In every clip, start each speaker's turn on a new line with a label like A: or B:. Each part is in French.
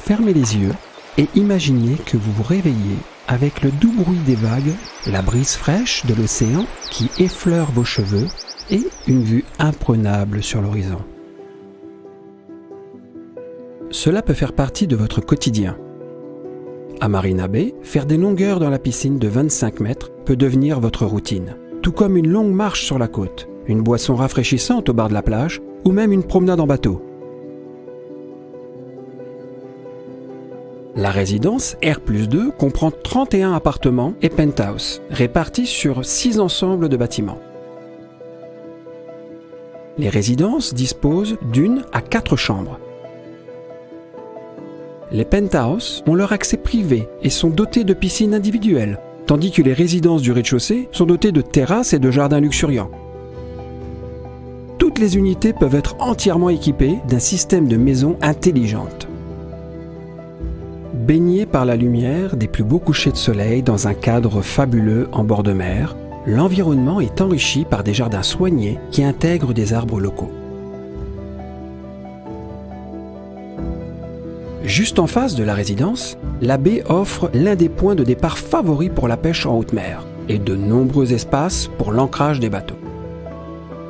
A: fermez les yeux et imaginez que vous vous réveillez avec le doux bruit des vagues, la brise fraîche de l'océan qui effleure vos cheveux et une vue imprenable sur l'horizon. Cela peut faire partie de votre quotidien. À Marina Bay, faire des longueurs dans la piscine de 25 mètres peut devenir votre routine, tout comme une longue marche sur la côte, une boisson rafraîchissante au bar de la plage ou même une promenade en bateau. La résidence R+2 comprend 31 appartements et penthouses, répartis sur 6 ensembles de bâtiments. Les résidences disposent d'1 à 4 chambres. Les penthouses ont leur accès privé et sont dotés de piscines individuelles, tandis que les résidences du rez-de-chaussée sont dotées de terrasses et de jardins luxuriants. Toutes les unités peuvent être entièrement équipées d'un système de maison intelligente. Baigné par la lumière des plus beaux couchers de soleil dans un cadre fabuleux en bord de mer, l'environnement est enrichi par des jardins soignés qui intègrent des arbres locaux. Juste en face de la résidence, la baie offre l'un des points de départ favoris pour la pêche en haute mer et de nombreux espaces pour l'ancrage des bateaux.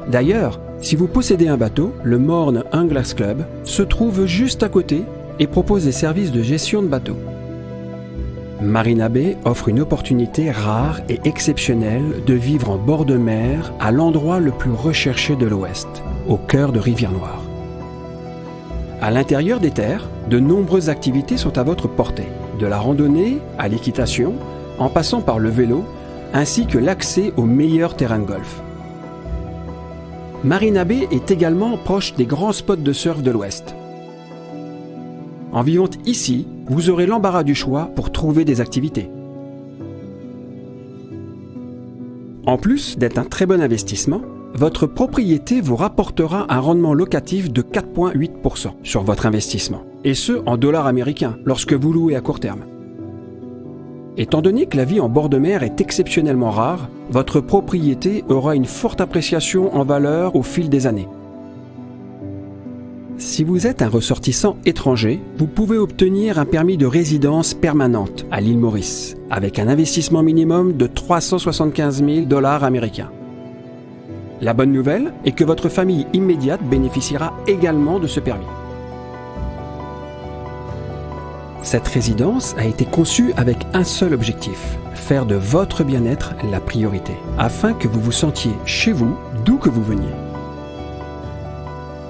A: D'ailleurs, si vous possédez un bateau, le Morne Anglers Club se trouve juste à côté et propose des services de gestion de bateaux. Marina Bay offre une opportunité rare et exceptionnelle de vivre en bord de mer à l'endroit le plus recherché de l'Ouest, au cœur de Rivière-Noire. À l'intérieur des terres, de nombreuses activités sont à votre portée, de la randonnée à l'équitation, en passant par le vélo, ainsi que l'accès aux meilleurs terrains de golf. Marina Bay est également proche des grands spots de surf de l'Ouest. En vivant ici, vous aurez l'embarras du choix pour trouver des activités. En plus d'être un très bon investissement, votre propriété vous rapportera un rendement locatif de 4,8% sur votre investissement, et ce en dollars américains lorsque vous louez à court terme. Étant donné que la vie en bord de mer est exceptionnellement rare, votre propriété aura une forte appréciation en valeur au fil des années. Si vous êtes un ressortissant étranger, vous pouvez obtenir un permis de résidence permanente à l'île Maurice, avec un investissement minimum de 375 000 $ américains. La bonne nouvelle est que votre famille immédiate bénéficiera également de ce permis. Cette résidence a été conçue avec un seul objectif, faire de votre bien-être la priorité, afin que vous vous sentiez chez vous, d'où que vous veniez.